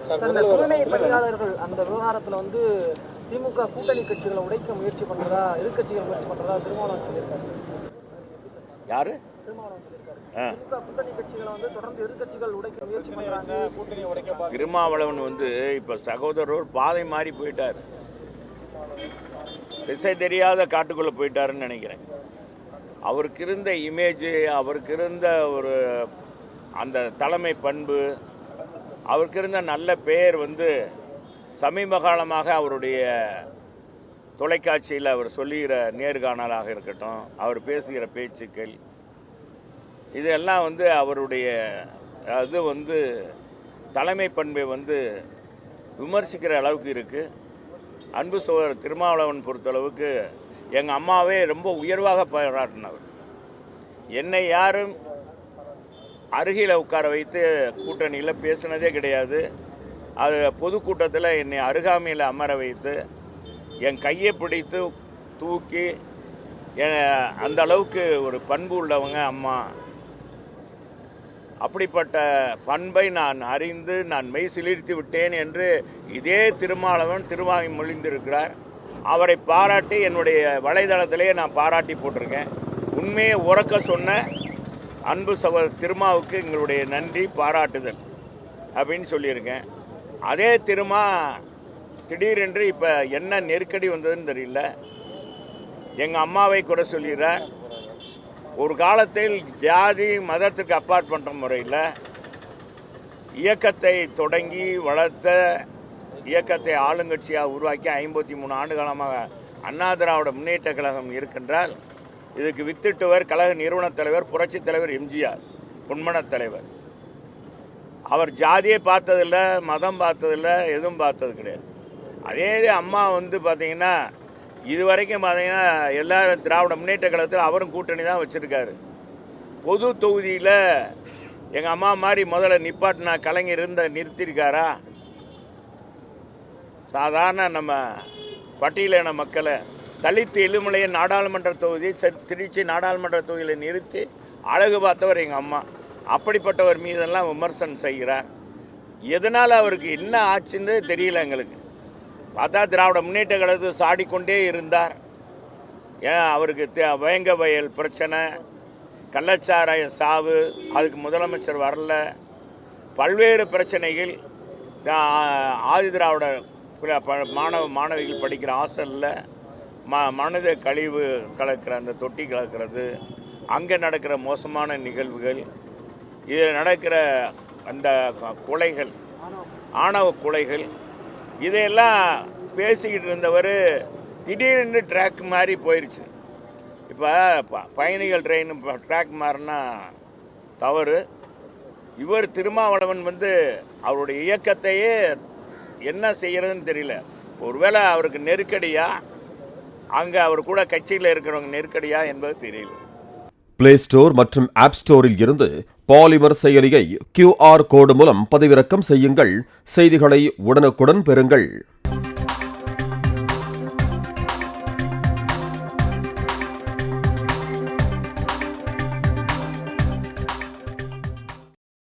தூய்மை பணியாளர்கள் அந்த விவகாரத்துல வந்து திமுக கூட்டணி கட்சிகளை உடைக்க முயற்சி பண்றதா எதிர்கட்சிகள் முயற்சி பண்றதா திருமாவளவன் சொல்லியிருக்காரு. யாரு? திருமாவளவன் சொல்லியிருக்காரு. திமுக கூட்டணி கட்சிகளை வந்து தொடர்ந்து எதிர்கட்சிகள் உடைக்க முயற்சி பண்றாங்க. கூட்டணி உடைக்க திருமாவளவன் வந்து இப்ப சகோதரர் பாதை மாறி போயிட்டார். திசை தெரியாத காட்டுக்குள்ள போயிட்டாருன்னு நினைக்கிறேன். அவருக்கு இருந்த இமேஜ், அவருக்கு இருந்த ஒரு அந்த தலைமை பண்பு, அவருக்கு இருந்த நல்ல பெயர் வந்து சமீப காலமாக அவருடைய தொலைக்காட்சியில் அவர் சொல்லுகிற நேர்காணலாக இருக்கட்டும், அவர் பேசுகிற பேச்சுக்கள், இதெல்லாம் வந்து அவருடைய அது வந்து தலைமை பண்பை வந்து விமர்சிக்கிற அளவுக்கு இருக்குது. அன்பு சகோதரர் திருமாவளவன் பொறுத்தளவுக்கு எங்கள் அம்மாவே ரொம்ப உயர்வாக பாராட்டினவர். என்னை யாரும் அருகில் உட்கார வைத்து கூட்டணியில் பேசினதே கிடையாது. அது பொதுக்கூட்டத்தில் என்னை அருகாமையில் அமர வைத்து என் கையை பிடித்து தூக்கி அந்த அளவுக்கு ஒரு பண்பு உள்ளவங்க அம்மா. அப்படிப்பட்ட பண்பை நான் அறிந்து நான் மெய் சிலிர்த்து விட்டேன் என்று இதே திருமாவளவன் திருவாங்கி மொழிந்திருக்கிறார். அவரை பாராட்டி என்னுடைய வலைதளத்திலே நான் பாராட்டி போட்டிருக்கேன். உண்மையை உறக்க சொன்ன அன்பு சகோதரர் திருமாவுக்கு எங்களுடைய நன்றி, பாராட்டுதல் அப்படின்னு சொல்லியிருக்கேன். அதே திருமா திடீரென்று இப்போ என்ன நெருக்கடி வந்ததுன்னு தெரியல, எங்கள் அம்மாவை குறை சொல்கிறார். ஒரு காலத்தில் ஜாதி மதத்துக்கு அப்பாற்பட்ட முறையில் இயக்கத்தை தொடங்கி வளர்த்த இயக்கத்தை ஆளுங்கட்சியாக உருவாக்கி 53 ஆண்டு காலமாக அண்ணா திராவிட முன்னேற்ற கழகம் இருக்கின்றால் இதுக்கு வித்திட்டவர் கழக நிறுவனத் தலைவர் புரட்சித் தலைவர் எம்ஜிஆர் பொன்மனத் தலைவர். அவர் ஜாதியை பார்த்ததில்லை, மதம் பார்த்ததில்லை, எதுவும் பார்த்தது கிடையாது. அதே அம்மா வந்து பார்த்திங்கன்னா இது வரைக்கும் பார்த்தீங்கன்னா எல்லாரும் திராவிட முன்னேற்ற கழகத்தில் அவரும் கூட்டணி தான் வச்சுருக்காரு. பொது தொகுதியில் எங்கள் அம்மா மாதிரி முதல்ல நிப்பாட்டினா கலைஞர் நிறுத்தியிருக்காரா? சாதாரண நம்ம பட்டியலின மக்களை தலித்து எலுமலையை நாடாளுமன்ற தொகுதி திருச்சி நாடாளுமன்ற தொகுதியில் நிறுத்தி அழகு பார்த்தவர் எங்கள் அம்மா. அப்படிப்பட்டவர் மீதெல்லாம் விமர்சனம் செய்கிறார். எதனால் அவருக்கு என்ன ஆச்சுன்னு தெரியல எங்களுக்கு. பார்த்தா திராவிட முன்னேற்ற கழகத்தில் சாடிக்கொண்டே இருந்தார். ஏன் அவருக்கு வேங்க வயல் பிரச்சனை, கள்ளச்சாராய சாவு, அதுக்கு முதலமைச்சர் வரல, பல்வேறு பிரச்சனைகள். ஆதி திராவிட மாணவிகள் படிக்கிற ஹாஸ்டலில் மனித கழிவு கலக்கிற அந்த தொட்டி கலக்கிறது, அங்கே நடக்கிற மோசமான நிகழ்வுகள், இதில் நடக்கிற அந்த கொலைகள், ஆணவ கொலைகள், இதையெல்லாம் பேசிக்கிட்டு இருந்தவர் திடீர்னு ட்ராக் மாதிரி போயிடுச்சு. இப்போ பயணிகள் ட்ரெயின் ட்ராக் மாறினா தவறு. இவர் திருமாவளவன் வந்து அவருடைய இயக்கத்தையே என்ன செய்கிறதுன்னு தெரியல. ஒருவேளை அவருக்கு நெருக்கடியா, அங்கே அவர் கூட கட்சியில் இருக்கிறவங்க நெருக்கடியா என்பது தெரியல. பிளே ஸ்டோர் மற்றும் ஆப் ஸ்டோரில் இருந்து பாலிமர் செயலியை QR கோடு மூலம் பதிவிறக்கம் செய்யுங்கள். செய்திகளை உடனுக்குடன் பெறுங்கள்.